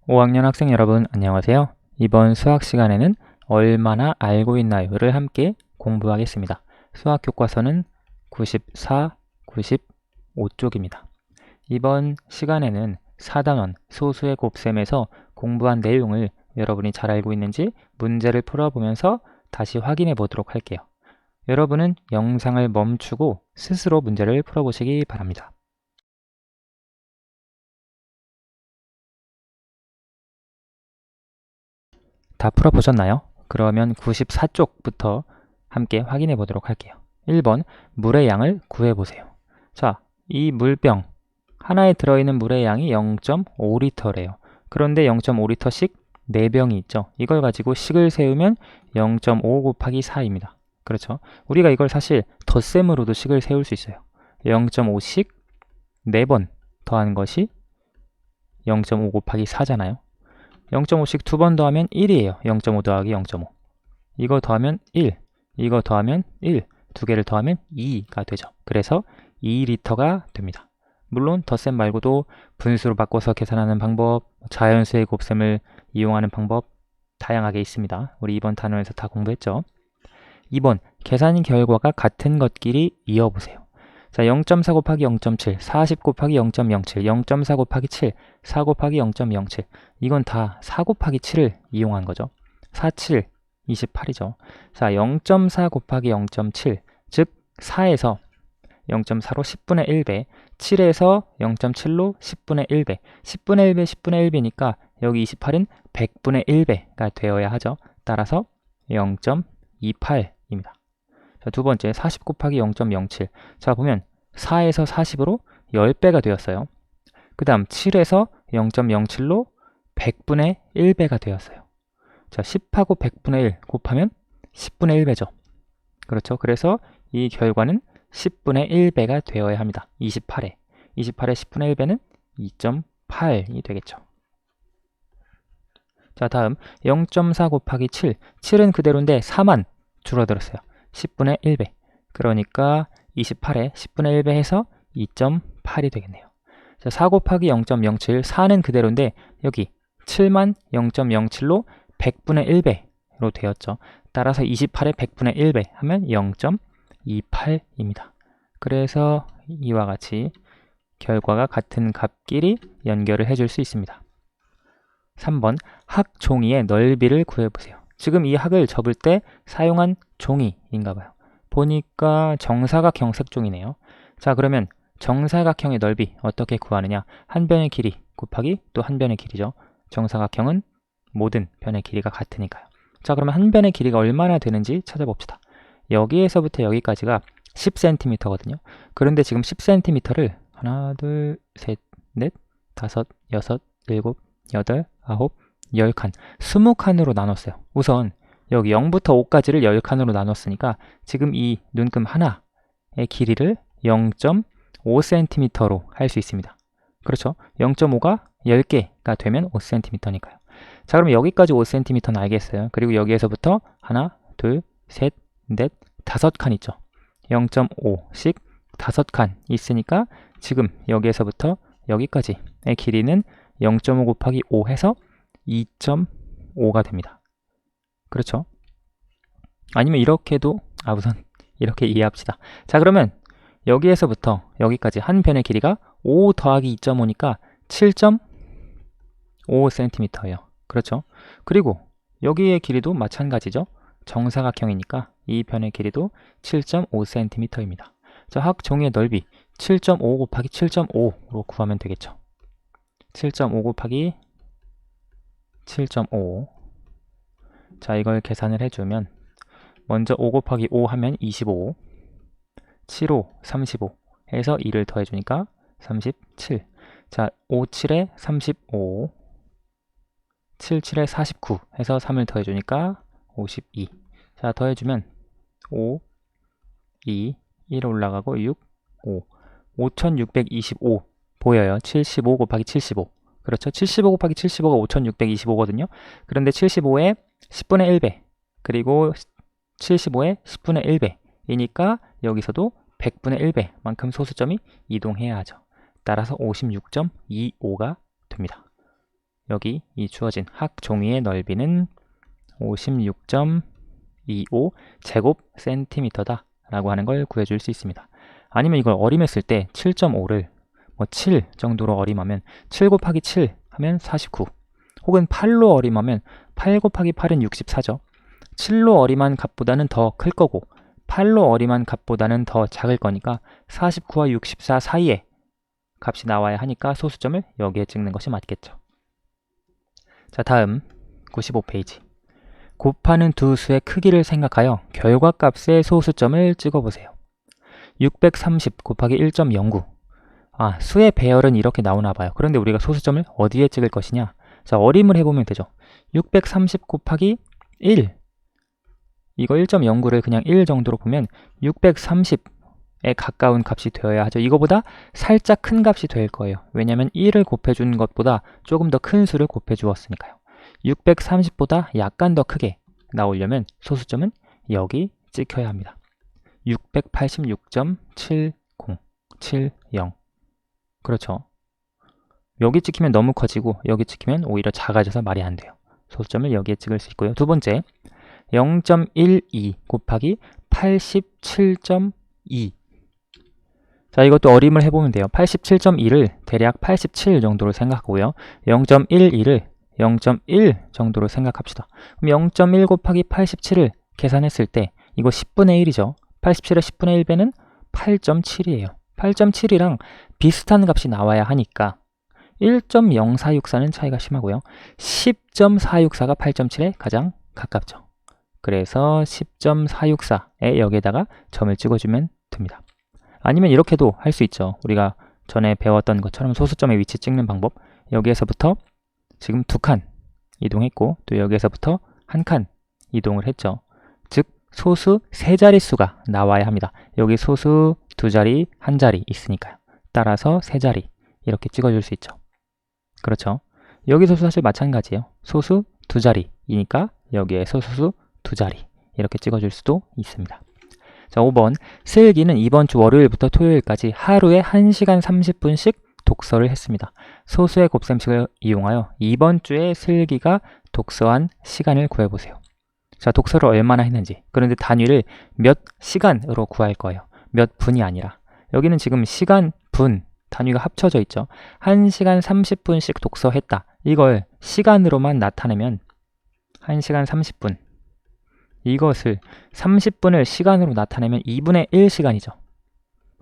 5학년 학생 여러분 안녕하세요. 이번 수학 시간에는 얼마나 알고 있나요를 함께 공부하겠습니다. 수학 교과서는 94, 95쪽입니다. 이번 시간에는 4단원 소수의 곱셈에서 공부한 내용을 여러분이 잘 알고 있는지 문제를 풀어보면서 다시 확인해 보도록 할게요. 여러분은 영상을 멈추고 스스로 문제를 풀어보시기 바랍니다. 다 풀어보셨나요? 그러면 94쪽부터 함께 확인해 보도록 할게요. 1번, 물의 양을 구해보세요. 자, 이 물병 하나에 들어있는 물의 양이 0.5리터래요. 그런데 0.5리터씩 4병이 있죠. 이걸 가지고 식을 세우면 0.5 곱하기 4입니다. 그렇죠? 우리가 이걸 사실 덧셈으로도 식을 세울 수 있어요. 0.5씩 4번 더한 것이 0.5 곱하기 4잖아요. 0.5씩 2번 더하면 1이에요. 0.5 더하기 0.5. 이거 더하면 1, 이거 더하면 1, 두 개를 더하면 2가 되죠. 그래서 2리터가 됩니다. 물론 덧셈 말고도 분수로 바꿔서 계산하는 방법, 자연수의 곱셈을 이용하는 방법 다양하게 있습니다. 우리 이번 단원에서 다 공부했죠. 2번, 계산 결과가 같은 것끼리 이어보세요. 자, 0.4 곱하기 0.7, 40 곱하기 0.07, 0.4 곱하기 7, 4 곱하기 0.07. 이건 다 4 곱하기 7을 이용한 거죠. 4, 7, 28이죠. 자, 0.4 곱하기 0.7, 즉 4에서 0.4로 10분의 1배, 7에서 0.7로 10분의 1배, 10분의 1배, 10분의 1배니까 여기 28은 100분의 1배가 되어야 하죠. 따라서 0.28입니다. 자, 두 번째, 40 곱하기 0.07. 자, 보면 4에서 40으로 10배가 되었어요. 그 다음 7에서 0.07로 100분의 1배가 되었어요. 자, 10하고 100분의 1 곱하면 10분의 1배죠. 그렇죠? 그래서 이 결과는 10분의 1배가 되어야 합니다. 28에 10분의 1배는 2.8이 되겠죠. 자, 다음 0.4 곱하기 7. 7은 그대로인데 4만 줄어들었어요. 10분의 1배. 그러니까 28에 10분의 1배 해서 2.8이 되겠네요. 자, 4 곱하기 0.07. 4는 그대로인데 여기 7만 0.07로 100분의 1배로 되었죠. 따라서 28에 100분의 1배 하면 0.28입니다. 그래서 이와 같이 결과가 같은 값끼리 연결을 해줄 수 있습니다. 3번, 학 종이의 넓이를 구해보세요. 지금 이 학을 접을 때 사용한 종이인가 봐요. 보니까 정사각형 색종이네요. 자, 그러면 정사각형의 넓이 어떻게 구하느냐? 한 변의 길이 곱하기 또 한 변의 길이죠. 정사각형은 모든 변의 길이가 같으니까요. 자, 그러면 한 변의 길이가 얼마나 되는지 찾아봅시다. 여기에서부터 여기까지가 10cm거든요. 그런데 지금 10cm를 하나, 둘, 셋, 넷, 다섯, 여섯, 일곱, 여덟, 아홉, 10칸, 20칸으로 나눴어요. 우선 여기 0부터 5까지를 10칸으로 나눴으니까 지금 이 눈금 하나의 길이를 0.5cm로 할 수 있습니다. 그렇죠? 0.5가 10개가 되면 5cm니까요. 자, 그럼 여기까지 5cm는 알겠어요. 그리고 여기에서부터 하나, 둘, 셋, 넷, 5칸 있죠. 0.5씩 5칸 있으니까 지금 여기에서부터 여기까지의 길이는 0.5 곱하기 5 해서 2.5가 됩니다. 그렇죠? 아니면 이렇게도 우선 이렇게 이해합시다. 자, 그러면 여기에서부터 여기까지 한 변의 길이가 5 더하기 2.5니까 7.5cm예요. 그렇죠? 그리고 여기의 길이도 마찬가지죠. 정사각형이니까 이 변의 길이도 7.5cm입니다. 자, 학 종이의 넓이 7.5 곱하기 7.5로 구하면 되겠죠. 7.5 곱하기 7.5. 자, 이걸 계산을 해주면 먼저 5 곱하기 5 하면 25, 7, 5, 35 해서 2를 더해주니까 37. 자, 5, 7에 35, 7, 7에 49 해서 3을 더해주니까 52. 자, 더해주면 5, 2, 1 올라가고 6, 5. 5625 보여요. 75 곱하기 75. 그렇죠? 75 곱하기 75가 5625거든요. 그런데 75에 10분의 1배, 그리고 75에 10분의 1배이니까 여기서도 100분의 1배만큼 소수점이 이동해야 하죠. 따라서 56.25가 됩니다. 여기 이 주어진 학 종이의 넓이는 56.25 제곱 센티미터다 라고 하는 걸 구해줄 수 있습니다. 아니면 이걸 어림했을 때 7.5를 뭐 7 정도로 어림하면 7 곱하기 7 하면 49, 혹은 8로 어림하면 8 곱하기 8은 64죠. 7로 어림한 값보다는 더 클 거고 8로 어림한 값보다는 더 작을 거니까 49와 64 사이에 값이 나와야 하니까 소수점을 여기에 찍는 것이 맞겠죠. 자, 다음 95페이지. 곱하는 두 수의 크기를 생각하여 결과값의 소수점을 찍어보세요. 630 곱하기 1.09. 수의 배열은 이렇게 나오나 봐요. 그런데 우리가 소수점을 어디에 찍을 것이냐? 자, 어림을 해보면 되죠. 630 곱하기 1. 이거 1.09를 그냥 1 정도로 보면 630에 가까운 값이 되어야 하죠. 이거보다 살짝 큰 값이 될 거예요. 왜냐하면 1을 곱해준 것보다 조금 더 큰 수를 곱해주었으니까요. 630보다 약간 더 크게 나오려면 소수점은 여기 찍혀야 합니다. 686.7070. 그렇죠. 여기 찍히면 너무 커지고 여기 찍히면 오히려 작아져서 말이 안 돼요. 소수점을 여기에 찍을 수 있고요. 두 번째, 0.12 곱하기 87.2. 자, 이것도 어림을 해보면 돼요. 87.2를 대략 87 정도로 생각하고요. 0.12를 0.1 정도로 생각합시다. 그럼 0.1 곱하기 87을 계산했을 때 이거 10분의 1이죠. 87의 10분의 1 배는 8.7이에요. 8.7이랑 비슷한 값이 나와야 하니까 1.0464는 차이가 심하고요. 10.464가 8.7에 가장 가깝죠. 그래서 10.464에 여기에다가 점을 찍어주면 됩니다. 아니면 이렇게도 할 수 있죠. 우리가 전에 배웠던 것처럼 소수점의 위치 찍는 방법. 여기에서부터 지금 2칸 이동했고 또 여기에서부터 1칸 이동을 했죠. 즉 소수 3자릿수가 나와야 합니다. 여기 소수 2자리, 1자리 있으니까요. 따라서 3자리 이렇게 찍어줄 수 있죠. 그렇죠. 여기서도 사실 마찬가지예요. 소수 2자리이니까 여기에 소수 2자리 이렇게 찍어줄 수도 있습니다. 자, 5번. 슬기는 이번 주 월요일부터 토요일까지 하루에 1시간 30분씩 독서를 했습니다. 소수의 곱셈식을 이용하여 이번 주에 슬기가 독서한 시간을 구해보세요. 자, 독서를 얼마나 했는지. 그런데 단위를 몇 시간으로 구할 거예요. 몇 분이 아니라. 여기는 지금 시간, 분 단위가 합쳐져 있죠. 1시간 30분씩 독서했다. 이걸 시간으로만 나타내면 1시간 30분. 이것을 30분을 시간으로 나타내면 2분의 1 시간이죠.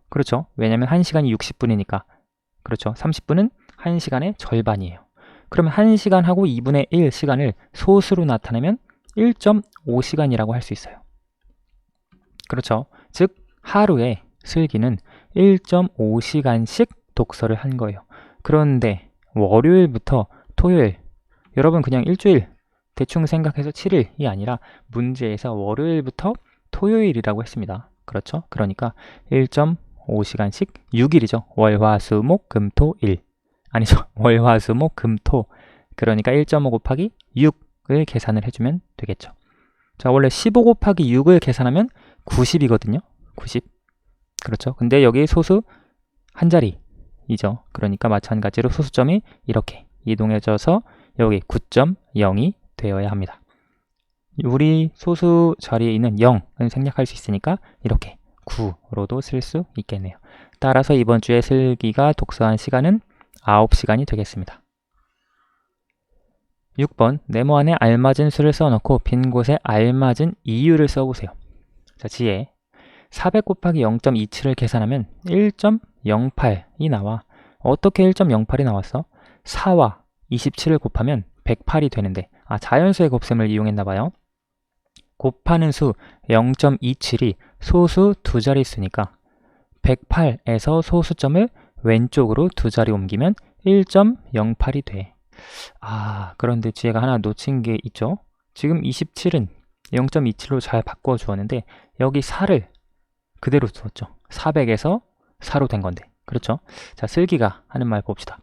그렇죠. 왜냐하면 1시간이 60분이니까. 그렇죠. 30분은 1시간의 절반이에요. 그러면 1시간하고 2분의 1 시간을 소수로 나타내면 1.5시간이라고 할 수 있어요. 그렇죠. 즉 하루에 슬기는 1.5시간씩 독서를 한 거예요. 그런데 월요일부터 토요일, 여러분 그냥 일주일 대충 생각해서 7일이 아니라 문제에서 월요일부터 토요일이라고 했습니다. 그렇죠? 그러니까 1.5시간씩 6일이죠. 월, 화, 수, 목, 금, 토, 일. 아니죠. 월, 화, 수, 목, 금, 토. 그러니까 1.5 곱하기 6을 계산을 해주면 되겠죠. 자, 원래 15 곱하기 6을 계산하면 90이거든요. 90. 그렇죠. 근데 여기 소수 한 자리이죠. 그러니까 마찬가지로 소수점이 이렇게 이동해져서 여기 9.0이 되어야 합니다. 우리 소수 자리에 있는 0은 생략할 수 있으니까 이렇게 9로도 쓸 수 있겠네요. 따라서 이번 주에 슬기가 독서한 시간은 9시간이 되겠습니다. 6번, 네모 안에 알맞은 수를 써놓고 빈 곳에 알맞은 이유를 써보세요. 자, 지혜 400 곱하기 0.27을 계산하면 1.08이 나와. 어떻게 1.08이 나왔어? 4와 27을 곱하면 108이 되는데 자연수의 곱셈을 이용했나 봐요. 곱하는 수 0.27이 소수 2자릿수니까 108에서 소수점을 왼쪽으로 2자리 옮기면 1.08이 돼. 그런데 지혜가 하나 놓친 게 있죠. 지금 27은 0.27로 잘 바꿔 주었는데 여기 4를 그대로 두었죠. 400에서 4로 된 건데. 그렇죠? 자, 슬기가 하는 말 봅시다.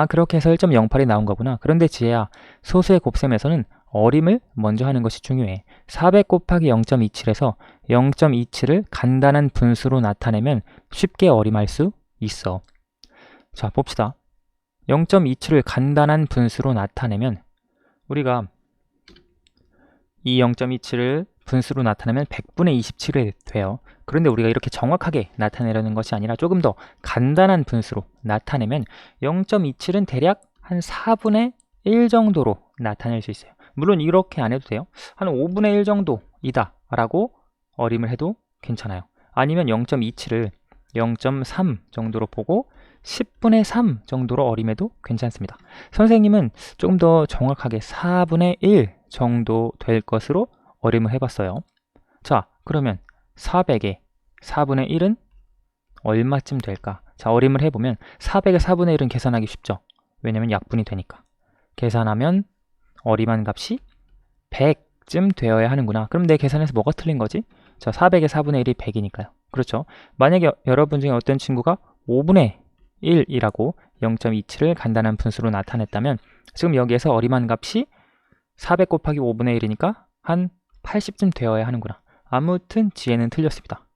그렇게 해서 1.08이 나온 거구나. 그런데 지혜야, 소수의 곱셈에서는 어림을 먼저 하는 것이 중요해. 400 곱하기 0.27에서 0.27을 간단한 분수로 나타내면 쉽게 어림할 수 있어. 자, 봅시다. 0.27을 간단한 분수로 나타내면 우리가 이 0.27을 분수로 나타내면 100분의 27이 돼요. 그런데 우리가 이렇게 정확하게 나타내려는 것이 아니라 조금 더 간단한 분수로 나타내면 0.27은 대략 한 4분의 1 정도로 나타낼 수 있어요. 물론 이렇게 안 해도 돼요. 한 5분의 1 정도이다 라고 어림을 해도 괜찮아요. 아니면 0.27을 0.3 정도로 보고 10분의 3 정도로 어림해도 괜찮습니다. 선생님은 조금 더 정확하게 4분의 1 정도 될 것으로 어림을 해봤어요. 자, 그러면 400의 4분의 1은 얼마쯤 될까? 자, 어림을 해보면 400의 4분의 1은 계산하기 쉽죠. 왜냐면 약분이 되니까. 계산하면 어림한 값이 100쯤 되어야 하는구나. 그럼 내 계산에서 뭐가 틀린 거지? 자, 400의 4분의 1이 100이니까요. 그렇죠. 만약에 여러분 중에 어떤 친구가 5분의 1이라고 0.27을 간단한 분수로 나타냈다면 지금 여기에서 어림한 값이 400 곱하기 5분의 1이니까 한 80쯤 되어야 하는구나. 아무튼 지혜는 틀렸습니다.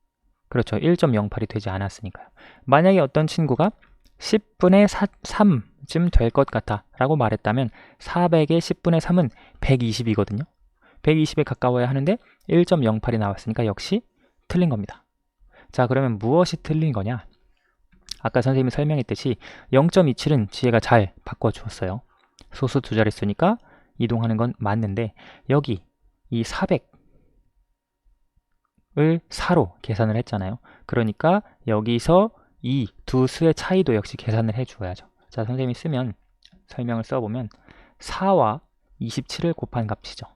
그렇죠. 1.08이 되지 않았으니까요. 만약에 어떤 친구가 10분의 3쯤 될 것 같아 라고 말했다면 400의 10분의 3은 120이거든요. 120에 가까워야 하는데 1.08이 나왔으니까 역시 틀린 겁니다. 자, 그러면 무엇이 틀린 거냐? 아까 선생님이 설명했듯이 0.27은 지혜가 잘 바꿔주었어요. 소수 두 자릿수니까 이동하는 건 맞는데 여기 이 400을 4로 계산을 했잖아요. 그러니까 여기서 이 두 수의 차이도 역시 계산을 해주어야죠. 자, 선생님이 쓰면 설명을 써보면 4와 27을 곱한 값이죠.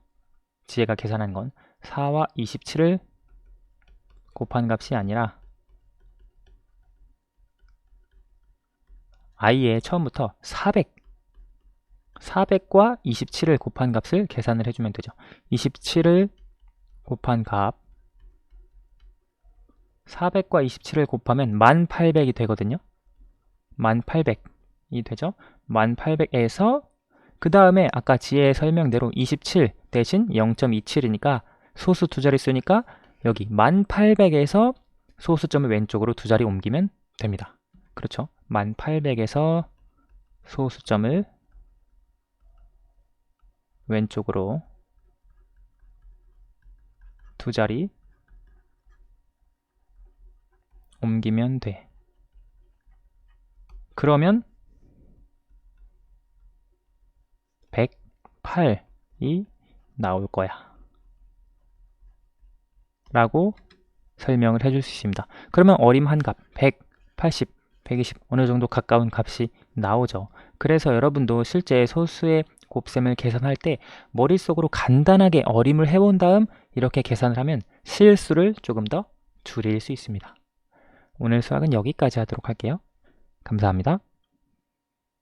지혜가 계산한 건 4와 27을 곱한 값이 아니라 아예 처음부터 400과 27을 곱한 값을 계산을 해주면 되죠. 27을 곱한 값 400과 27을 곱하면 1800이 되거든요. 1800이 되죠. 1800에서 그 다음에 아까 지혜의 설명대로 27 대신 0.27이니까 소수 두 자릿수니까 여기 1800에서 소수점을 왼쪽으로 두 자리 옮기면 됩니다. 그렇죠. 1800에서 소수점을 왼쪽으로 두 자리 옮기면 돼. 그러면 108이 나올 거야 라고 설명을 해줄 수 있습니다. 그러면 어림한 값 100, 80, 120 어느 정도 가까운 값이 나오죠. 그래서 여러분도 실제 소수의 곱셈을 계산할 때 머릿속으로 간단하게 어림을 해본 다음 이렇게 계산을 하면 실수를 조금 더 줄일 수 있습니다. 오늘 수학은 여기까지 하도록 할게요. 감사합니다.